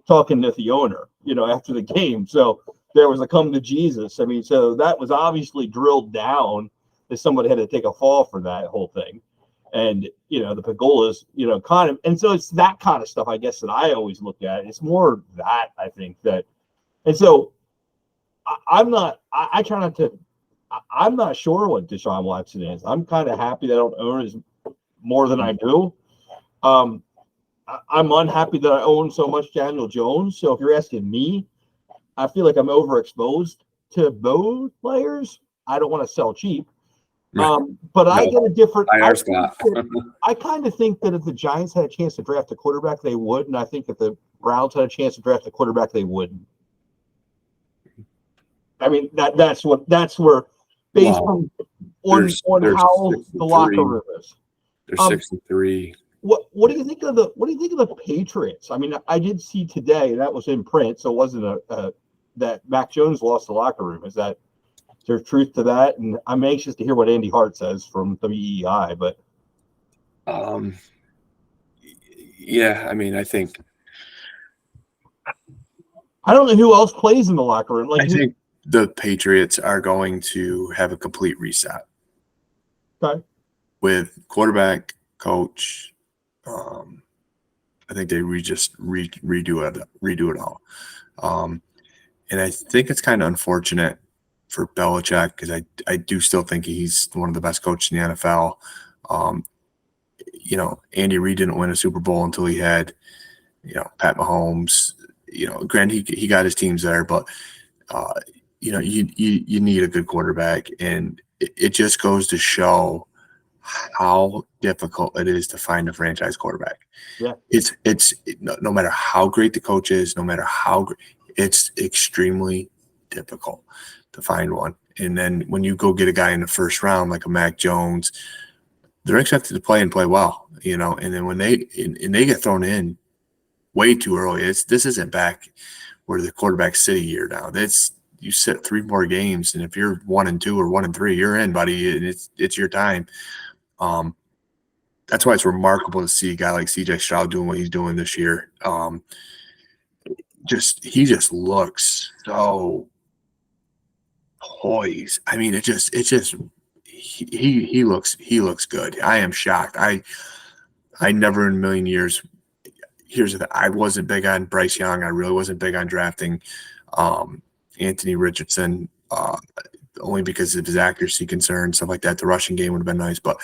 S1: talking to the owner, after the game. So there was a come to Jesus. I mean, so that was obviously drilled down that somebody had to take a fall for that whole thing. And, the Pagolas, kind of, and so it's that kind of stuff, I guess, that I always look at. It's more that I think that, and so I try not to, I'm not sure what Deshaun Watson is. I'm kind of happy that I don't own his more than I do. I'm unhappy that I own so much Daniel Jones. So if you're asking me, I feel like I'm overexposed to both players. I don't want to sell cheap. But I get a different. I kind of think that if the Giants had a chance to draft a quarterback, they would, and I think if the Browns had a chance to draft a quarterback, they wouldn't. I mean that's where based on how the locker room is.
S2: They're 6-3.
S1: What do you think of the Patriots? I mean, I did see today that was in print, so it wasn't that Mac Jones lost the locker room. Is there truth to that? And I'm anxious to hear what Andy Hart says from WEI. But
S2: yeah, I mean, I think
S1: I don't know who else plays in the locker room.
S2: I think the Patriots are going to have a complete reset.
S1: Okay.
S2: With quarterback, coach. I think they redo it all. And I think it's kind of unfortunate for Belichick because I do still think he's one of the best coaches in the NFL. Andy Reid didn't win a Super Bowl until he had, Pat Mahomes. Granted, he got his teams there, but you need a good quarterback, and it just goes to show how difficult it is to find a franchise quarterback.
S1: Yeah,
S2: it's no matter how great the coach is, no matter how great, it's extremely difficult to find one. And then when you go get a guy in the first round like a Mac Jones, they're expected to play and play well, And then when they get thrown in way too early, this isn't back where the quarterback sit a year now. You sit 3 more games, and if you're 1-2 or 1-3, you're in, buddy. And it's your time. That's why it's remarkable to see a guy like CJ Stroud doing what he's doing this year. He just looks so poised. I mean, he looks good. I am shocked. I never in a million years. I wasn't big on Bryce Young. I really wasn't big on drafting Anthony Richardson, only because of his accuracy concerns, stuff like that. The rushing game would have been nice, but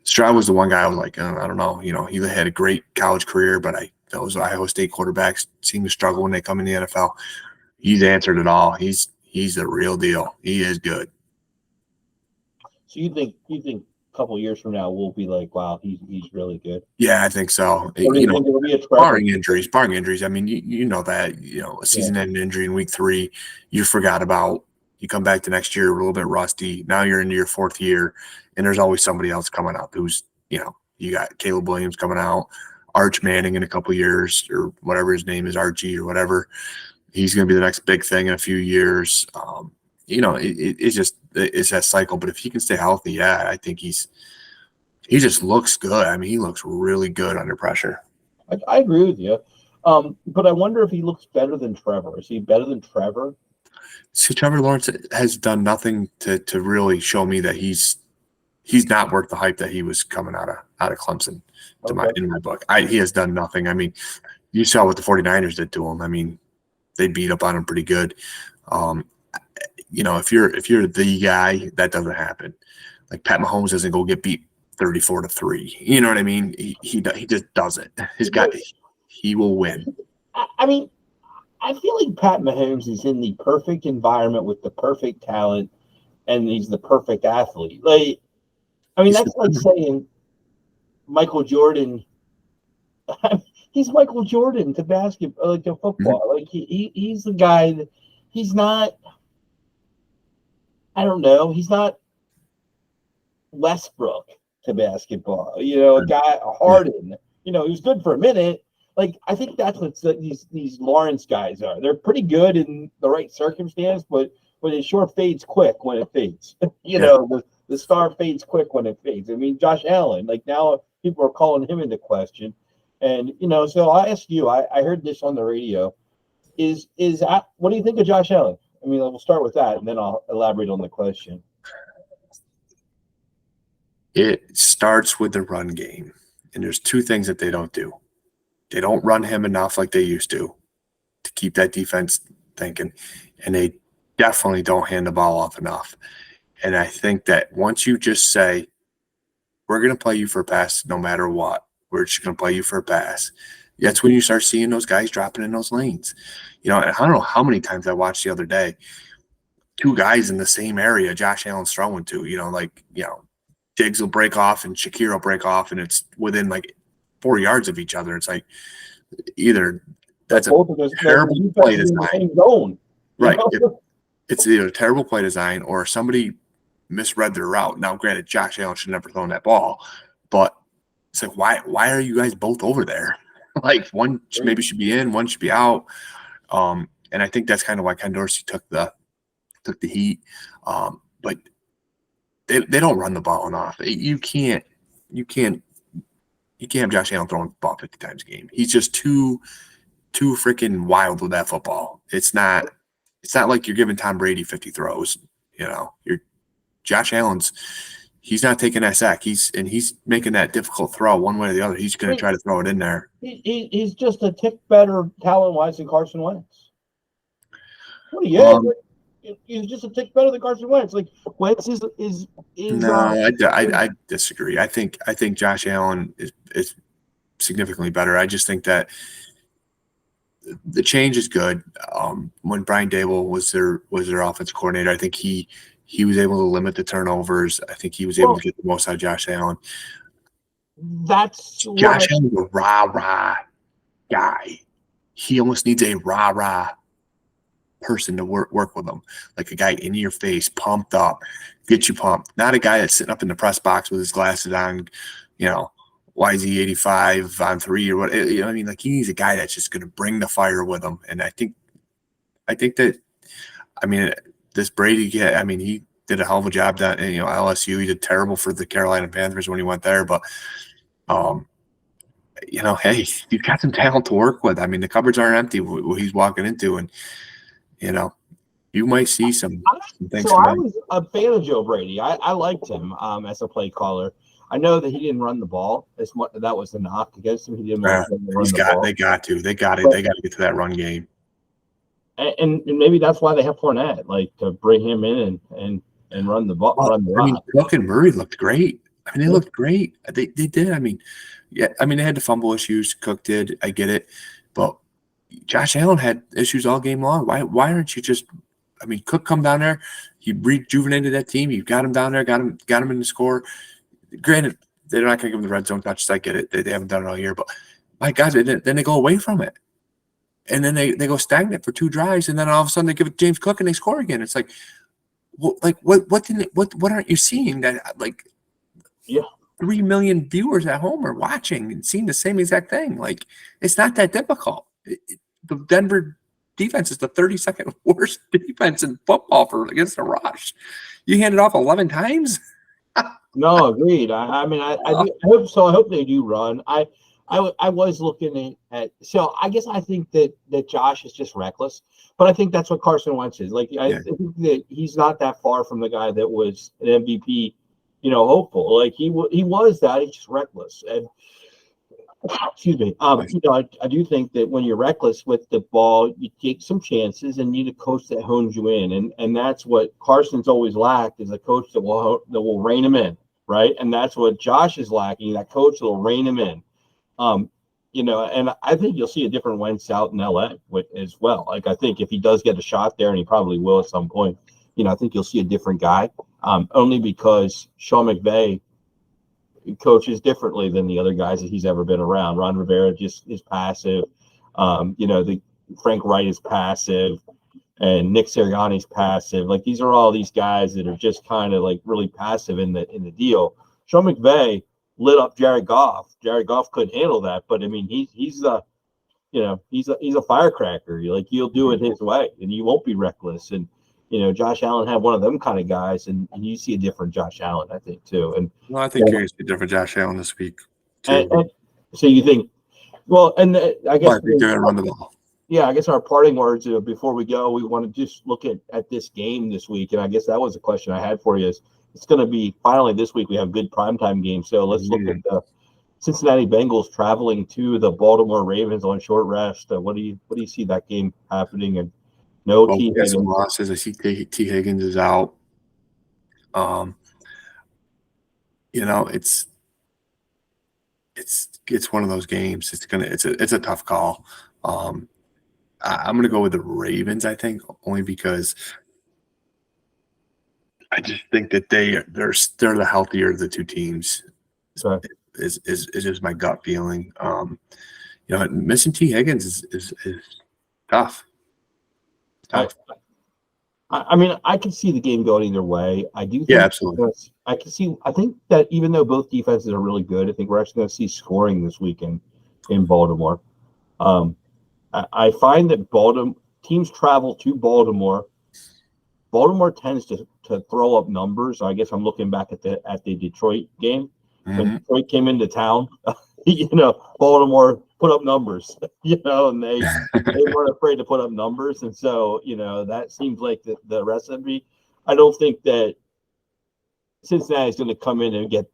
S2: Stroud was the one guy I was like, I don't know. He had a great college career, but those Iowa State quarterbacks seem to struggle when they come in the NFL. He's answered it all. He's the real deal. He is good.
S1: So you think a couple of years from now we'll be like, wow, he's really good?
S2: Yeah, I think so. Barring injuries. I mean, you know that. A season-ending injury in week 3, you forgot about. You come back the next year a little bit rusty. Now you're into your 4th year, and there's always somebody else coming up who's, you got Caleb Williams coming out, Arch Manning in a couple of years, or whatever his name is, Archie or whatever. He's going to be the next big thing in a few years. It's that cycle. But if he can stay healthy, yeah, I think he just looks good. I mean, he looks really good under pressure.
S1: I agree with you. But I wonder if he looks better than Trevor. Is he better than Trevor?
S2: See, Trevor Lawrence has done nothing to really show me that he's not worth the hype that he was coming out of Clemson. In my book, he has done nothing. I mean, you saw what the 49ers did to him. I mean, they beat up on him pretty good. If you're the guy, that doesn't happen. Like Pat Mahomes doesn't go get beat 34-3. You know what I mean? He just doesn't. He will win.
S1: I mean, I feel like Pat Mahomes is in the perfect environment with the perfect talent, and he's the perfect athlete. Like, I mean, that's like saying Michael Jordan. He's Michael Jordan to basketball, to football. Like he's the guy that he's not. I don't know. He's not Westbrook to basketball. A guy, a Harden. He was good for a minute. Like, I think that's what these Lawrence guys are. They're pretty good in the right circumstance, but it sure fades quick when it fades. The star fades quick when it fades. I mean, Josh Allen, like now people are calling him into question. And, so I asked you, I heard this on the radio. What do you think of Josh Allen? I mean, we'll start with that, and then I'll elaborate on the question.
S2: It starts with the run game. And there's two things that they don't do. They don't run him enough like they used to keep that defense thinking. And they definitely don't hand the ball off enough. And I think that once you just say, we're going to play you for a pass no matter what, we're just going to play you for a pass, that's when you start seeing those guys dropping in those lanes. And I don't know how many times I watched the other day, two guys in the same area Josh Allen's throwing to, Diggs will break off and Shakir will break off, and it's within like 4 yards of each other. It's like either that's a terrible play design. Right. It's either a terrible play design or somebody misread their route. Now, granted, Josh Allen should never thrown that ball, but it's like, why are you guys both over there? Like one maybe should be in, one should be out. And I think that's kind of why Ken Dorsey took the heat. But they don't run the ball enough. You can't have Josh Allen throwing the ball 50 times a game. He's just too freaking wild with that football. It's not like you're giving Tom Brady 50 throws. You're Josh Allen's. He's not taking that sack. He's making that difficult throw one way or the other. He's going to try to throw it in there.
S1: He's just a tick better talent-wise than Carson Wentz. He's just a tick better than Carson Wentz. Like Wentz is.
S2: No, I disagree. I think Josh Allen is significantly better. I just think that the change is good. When Brian Daboll was their offensive coordinator, I think he was able to limit the turnovers. I think he was able to get the most out of Josh Allen. Josh Allen's a rah-rah guy. He almost needs a rah-rah person to work with him, like a guy in your face, pumped up, get you pumped. Not a guy that's sitting up in the press box with his glasses on, YZ 85 on 3 or what. Like he needs a guy that's just going to bring the fire with him. And I think that, this Brady kid, he did a hell of a job down in LSU. He did terrible for the Carolina Panthers when he went there, but hey, he's got some talent to work with. The cupboards aren't empty what he's walking into, and you might see some things.
S1: So I was a fan of Joe Brady. I liked him as a play caller. I know that he didn't run the ball as much. That was the knock against him. He didn't run the ball.
S2: They got to get to that run game.
S1: And maybe that's why they have Fournette, like to bring him in and run the ball.
S2: Cook and Murray looked great. They looked great. They did. They had the fumble issues. Cook did. I get it, but Josh Allen had issues all game long. Why aren't you just? Cook come down there. He rejuvenated that team. You got him down there. Got him in the score. Granted, they're not going to give him the red zone touches. I get it. They haven't done it all year, but my God, then they go away from it. And then they go stagnant for 2 drives, and then all of a sudden they give it to James Cook and they score again. It's like, what aren't you seeing that 3 million viewers at home are watching and seeing the same exact thing? Like, it's not that difficult. The Denver defense is the 32nd worst defense in football against the rush. You hand it off 11 times.
S1: No, agreed. I hope so. I hope they do run. I was looking at so I guess I think that Josh is just reckless, but I think that's what Carson Wentz is. Like I think that he's not that far from the guy that was an MVP, hopeful. Like he was that. He's just reckless. And excuse me. I do think that when you're reckless with the ball, you take some chances and need a coach that hones you in, and that's what Carson's always lacked, is a coach that will rein him in, right? And that's what Josh is lacking, that coach that will rein him in. And I think you'll see a different Wentz out in LA as well. Like I think if he does get a shot there, and he probably will at some point, I think you'll see a different guy. Only because Sean McVay coaches differently than the other guys that he's ever been around. Ron Rivera just is passive. The Frank Wright is passive, and Nick Sirianni's passive. Like these are all these guys that are just kind of like really passive in the deal. Sean McVay lit up Jared Goff. Jared Goff couldn't handle that, but he's a firecracker. Like he'll do it his way, and you won't be reckless. And Josh Allen had one of them kind of guys, and you see a different Josh Allen, I think, too. And
S2: I think you're going to see a different Josh Allen this week, too.
S1: And so you think, well, and I guess
S2: I think they're going to run the ball.
S1: Yeah, I guess our parting words before we go, we want to just look at this game this week, and I guess that was a question I had for you: is it's going to be finally this week. We have good primetime games. So let's look at the Cincinnati Bengals traveling to the Baltimore Ravens on short rest. What do you see that game happening? And no
S2: Well,
S1: T.
S2: we got some
S1: Higgins.
S2: losses. I see T. Higgins is out. You know, it's one of those games. It's a tough call. I'm gonna go with the Ravens. I think only because I just think that they're the healthier of the two teams.
S1: Okay.
S2: Is just my gut feeling. You know, missing T. Higgins is tough. Tough.
S1: I mean, I can see the game going either way. I do think
S2: Yeah, absolutely.
S1: I think that even though both defenses are really good, I think we're actually going to see scoring this weekend in Baltimore. I find that teams travel to Baltimore. Baltimore tends to throw up numbers. I guess I'm looking back at the Detroit game. When Detroit came into town, Baltimore put up numbers, and they weren't afraid to put up numbers. And so, that seems like the recipe. I don't think that Cincinnati is going to come in and get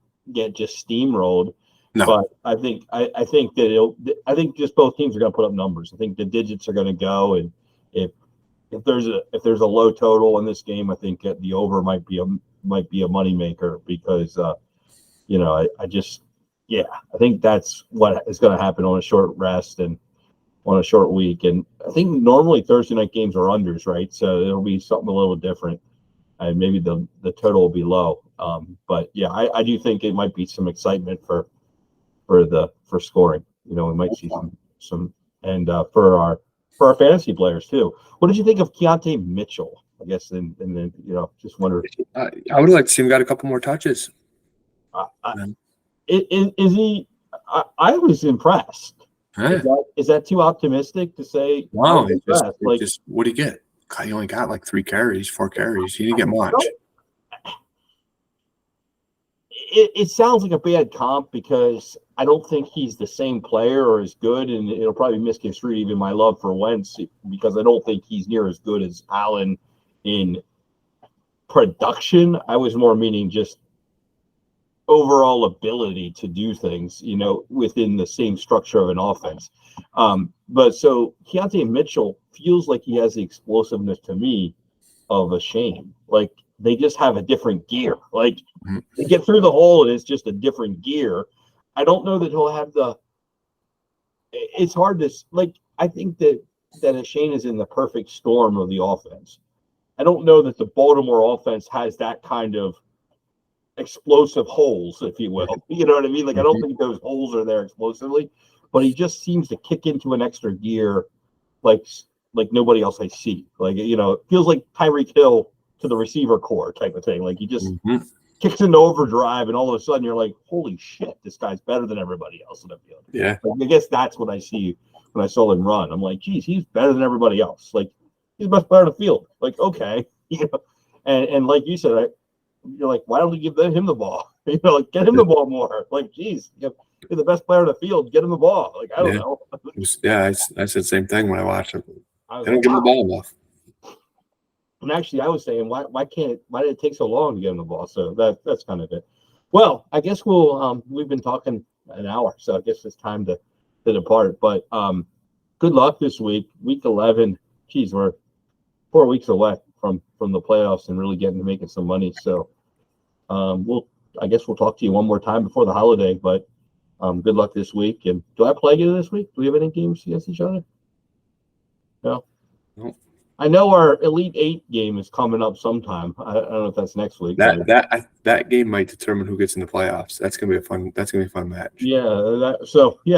S1: just steamrolled.
S2: No.
S1: But I think that just both teams are going to put up numbers. I think the digits are going to go, and if there's a low total in this game, I think the over might be a moneymaker because I think that's what is going to happen on a short rest and on a short week. And I think normally Thursday night games are unders, right? So it'll be something a little different, and maybe the total will be low. But yeah, I do think it might be some excitement for scoring. We might see some and for our fantasy players too. What did you think of Keontae Mitchell? I guess and then just wonder.
S2: I would like to see him got a couple more touches.
S1: Is he? I was impressed.
S2: Huh?
S1: Is that too optimistic to say?
S2: Wow, just what did he get? He only got like 4 carries. He didn't get much.
S1: It sounds like a bad comp because I don't think he's the same player or as good, and it'll probably misconstrue even my love for Wentz because I don't think he's near as good as Allen in production. I was more meaning just overall ability to do things, within the same structure of an offense. But so Keontae Mitchell feels like he has the explosiveness to me of a Shane. Like they just have a different gear. Like they get through the hole and it's just a different gear. I don't know that he'll have it's hard to I think that a Shane is in the perfect storm of the offense. I don't know that the Baltimore offense has that kind of explosive holes, if you will. You know what I mean? Like I don't think those holes are there explosively, but he just seems to kick into an extra gear like nobody else I see. Like, it feels like Tyreek Hill to the receiver core type of thing. Like he just kicks into overdrive and all of a sudden you're like, holy shit, this guy's better than everybody else in the field.
S2: Yeah.
S1: Like, I guess that's what I see when I saw him run. I'm like, geez, he's better than everybody else. Like he's the best player on the field. Like, okay. And like you said, you're like, why don't we give him the ball? Like get him the ball more. Like, geez, you're the best player on the field. Get him the ball. Like, I don't know.
S2: Yeah, I said the same thing when I watched him. I don't give him the ball enough.
S1: And actually, I was saying, why did it take so long to get him the ball? So that's kind of it. Well, I guess we've been talking an hour, so I guess it's time to depart. But good luck this week, week 11. Geez, we're 4 weeks away from the playoffs and really getting to making some money. So I guess we'll talk to you one more time before the holiday. But good luck this week. And do I play you this week? Do we have any games against each other? No.
S2: Nope.
S1: I know our Elite 8 game is coming up sometime. I don't know if that's next week.
S2: That game might determine who gets in the playoffs. That's gonna be a fun match.
S1: Yeah,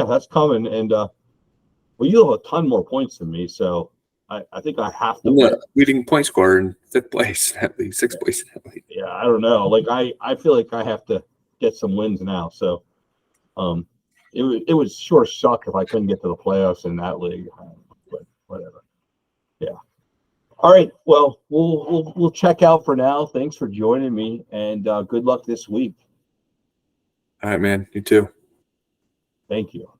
S1: that's coming. And well, you have a ton more points than me, so I think I have to.
S2: I'm the leading point scorer in 5th place, at least 6th place.
S1: Yeah, I don't know. Like I feel like I have to get some wins now. So it would sure suck if I couldn't get to the playoffs in that league. But whatever. Yeah. All right. Well, we'll check out for now. Thanks for joining me, and good luck this week.
S2: All right, man. You too.
S1: Thank you.